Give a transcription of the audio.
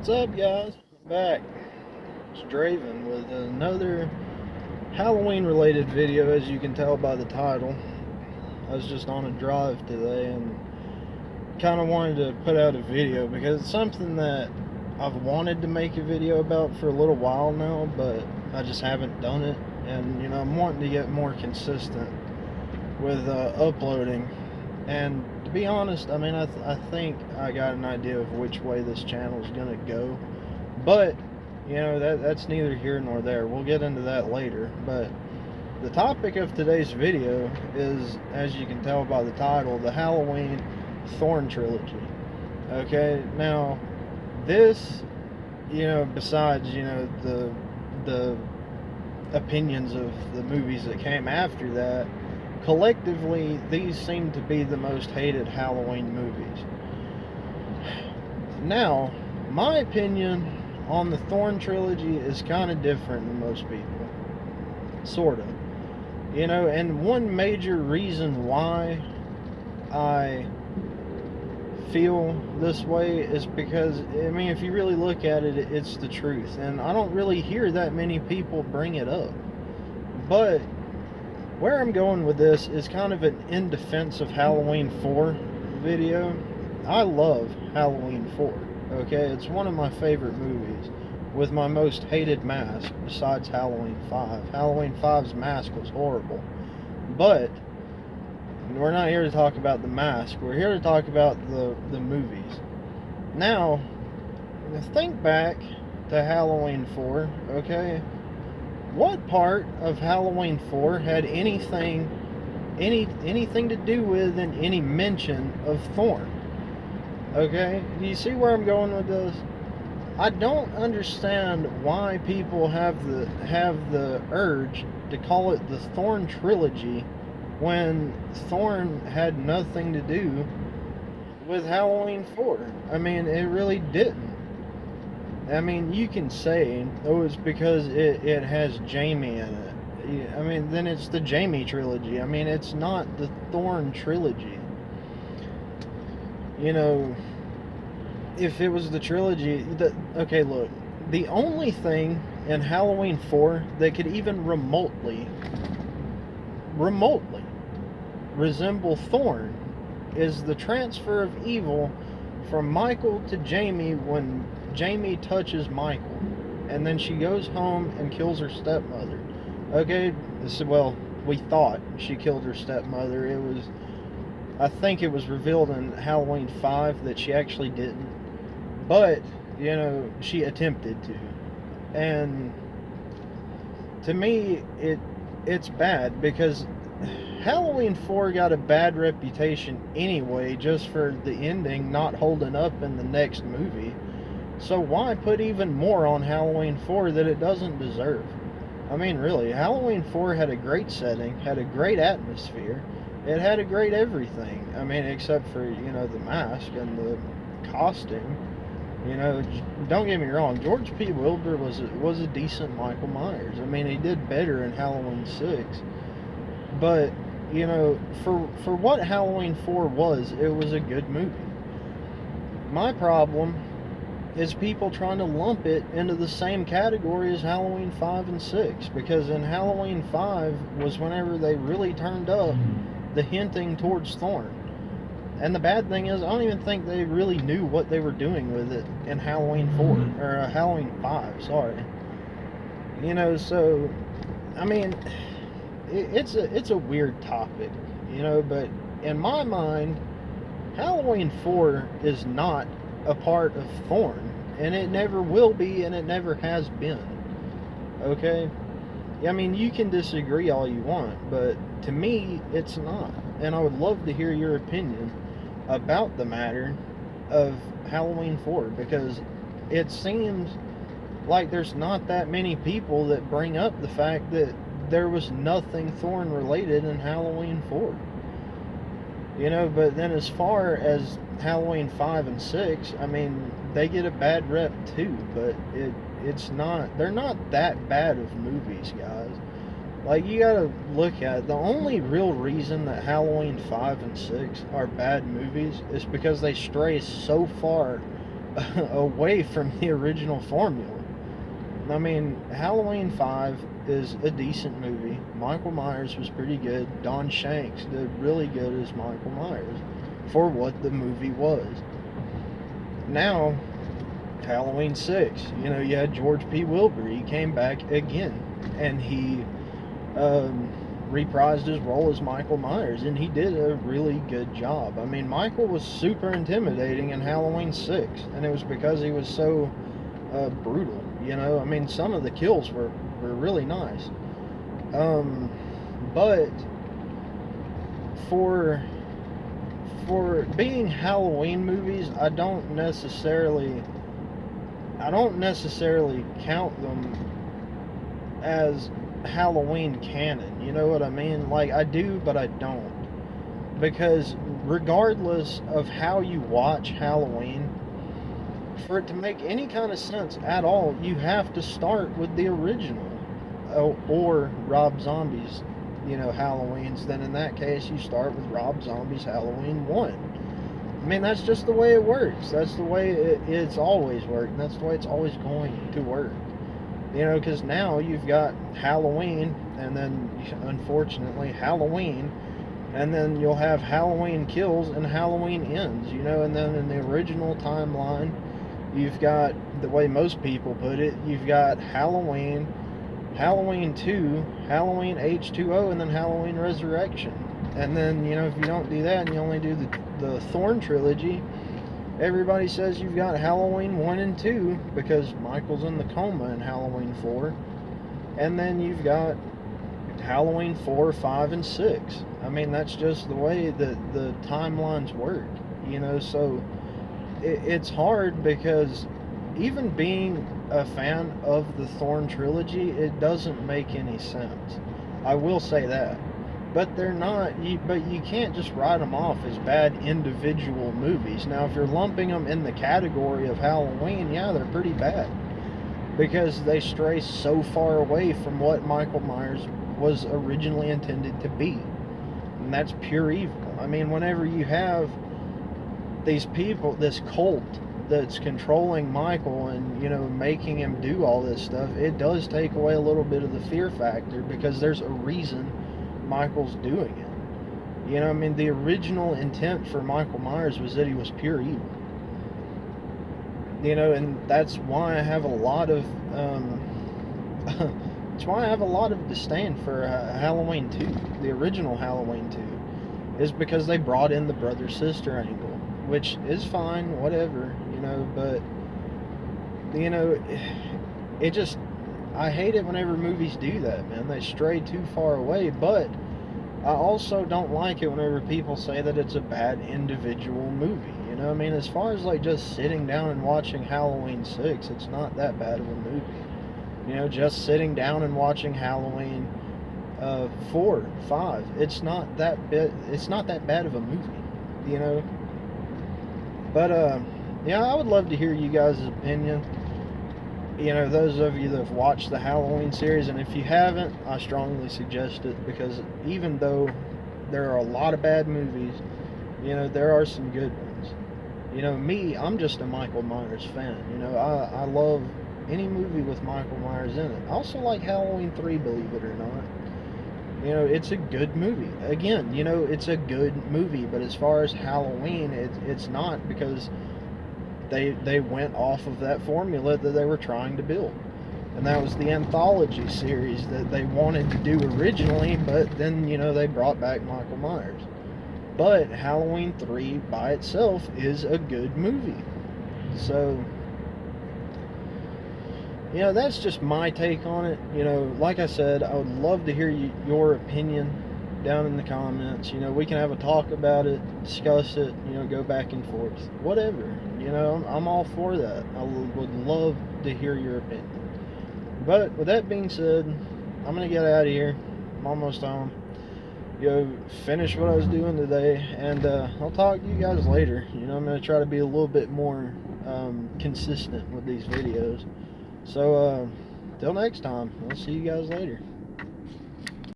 What's up, guys? I'm back. It's Draven with another Halloween related video, as you can tell by the title. I was just on a drive today and kind of wanted to put out a video because it's something that I've wanted to make a video about for a little while now, but I just haven't done it. And, I'm wanting to get more consistent with uploading. And to be honest, I think I got an idea of which way this channel is going to go. But, that's neither here nor there. We'll get into that later. But the topic of today's video is, as you can tell by the title, the Halloween Thorn trilogy. Okay, now, this, besides, the opinions of the movies that came after that, collectively, these seem to be the most hated Halloween movies. Now, my opinion on the Thorn trilogy is kind of different than most people. Sort of. And one major reason why I feel this way is because, if you really look at it, it's the truth. And I don't really hear that many people bring it up. But where I'm going with this is kind of an in defense of Halloween 4 video. I love Halloween 4, okay? It's one of my favorite movies, with my most hated mask besides Halloween 5. Halloween 5's mask was horrible. But we're not here to talk about the mask. We're here to talk about the movies. Now, think back to Halloween 4, okay? What part of Halloween 4 had anything to do with and any mention of Thorn? Okay? Do you see where I'm going with this? I don't understand why people have the urge to call it the Thorn trilogy when Thorn had nothing to do with Halloween 4. It really didn't. You can say, oh, it's because it has Jamie in it. Then it's the Jamie trilogy. It's not the Thorn trilogy. If it was the trilogy, okay, look, the only thing in Halloween 4 that could even remotely resemble Thorn is the transfer of evil from Michael to Jamie when Jamie touches Michael, and then she goes home and kills her stepmother. Okay, well, we thought she killed her stepmother. I think it was revealed in Halloween 5 that she actually didn't, but, she attempted to. And to me, it's bad because Halloween 4 got a bad reputation anyway, just for the ending not holding up in the next movie. So why put even more on Halloween 4 that it doesn't deserve? Really, Halloween 4 had a great setting, had a great atmosphere. It had a great everything. Except for, the mask and the costume. Don't get me wrong, George P. Wilbur was a decent Michael Myers. He did better in Halloween 6. But, for what Halloween 4 was, it was a good movie. My problem is people trying to lump it into the same category as Halloween 5 and 6. Because in Halloween 5 was whenever they really turned up the hinting towards Thorn. And the bad thing is, I don't even think they really knew what they were doing with it in Halloween 4, or Halloween 5, sorry. So, it's a weird topic, but in my mind, Halloween 4 is not a part of Thorn, and it never will be, and it never has been, okay? You can disagree all you want, but to me, it's not, and I would love to hear your opinion about the matter of Halloween 4, because it seems like there's not that many people that bring up the fact that there was nothing Thorn related in Halloween 4. But then as far as Halloween 5 and 6, they get a bad rep too, but they're not that bad of movies, guys. You gotta look at it. The only real reason that Halloween 5 and 6 are bad movies is because they stray so far away from the original formula. I mean, Halloween 5 is a decent movie. Michael Myers was pretty good. Don Shanks did really good as Michael Myers for what the movie was. Now, Halloween 6, you had George P. Wilbur. He came back again, and he reprised his role as Michael Myers, and he did a really good job. I mean, Michael was super intimidating in Halloween 6, and it was because he was so brutal. I mean, some of the kills were really nice. But for being Halloween movies, I don't necessarily count them as Halloween canon. You know what I mean? Like, I do, but I don't. Because regardless of how you watch Halloween, for it to make any kind of sense at all, you have to start with the original, or Rob Zombie's, Halloweens. Then in that case, you start with Rob Zombie's Halloween 1. I mean, that's just the way it works. That's the way it's always worked, and that's the way it's always going to work. Because now you've got Halloween, and then, unfortunately, Halloween, and then you'll have Halloween Kills and Halloween Ends, and then in the original timeline, you've got, the way most people put it, you've got Halloween, Halloween 2, Halloween H2O, and then Halloween Resurrection. And then, if you don't do that and you only do the Thorn trilogy, everybody says you've got Halloween 1 and 2 because Michael's in the coma in Halloween 4. And then you've got Halloween 4, 5, and 6. I mean, that's just the way that the timelines work, so it's hard, because even being a fan of the Thorn trilogy, it doesn't make any sense. I will say that. But they're not, but you can't just write them off as bad individual movies. Now, if you're lumping them in the category of Halloween, yeah, they're pretty bad, because they stray so far away from what Michael Myers was originally intended to be. And that's pure evil. I mean, whenever you have these people, this cult that's controlling Michael and, making him do all this stuff, it does take away a little bit of the fear factor, because there's a reason Michael's doing it. I mean, the original intent for Michael Myers was that he was pure evil. And that's why I have a lot of that's why I have a lot of disdain for Halloween 2, the original Halloween 2, is because they brought in the brother-sister angle, which is fine, whatever, but, it just, I hate it whenever movies do that, man. They stray too far away, but I also don't like it whenever people say that it's a bad individual movie, I mean, as far as, like, just sitting down and watching Halloween 6, it's not that bad of a movie. Just sitting down and watching Halloween 4, 5, it's not that bad of a movie, But, yeah, I would love to hear you guys' opinion. Those of you that have watched the Halloween series, and if you haven't, I strongly suggest it, because even though there are a lot of bad movies, there are some good ones. Me, I'm just a Michael Myers fan. I love any movie with Michael Myers in it. I also like Halloween 3, believe it or not. It's a good movie. Again, it's a good movie, but as far as Halloween, it's not, because they went off of that formula that they were trying to build. And that was the anthology series that they wanted to do originally, but then, they brought back Michael Myers. But Halloween 3 by itself is a good movie. So, that's just my take on it. Like I said, I would love to hear your opinion down in the comments. We can have a talk about it, discuss it, go back and forth, whatever. I'm all for that. I would love to hear your opinion. But with that being said, I'm gonna get out of here. I'm almost home. Finish what I was doing today, and I'll talk to you guys later. I'm gonna try to be a little bit more consistent with these videos. So till next time, I'll see you guys later.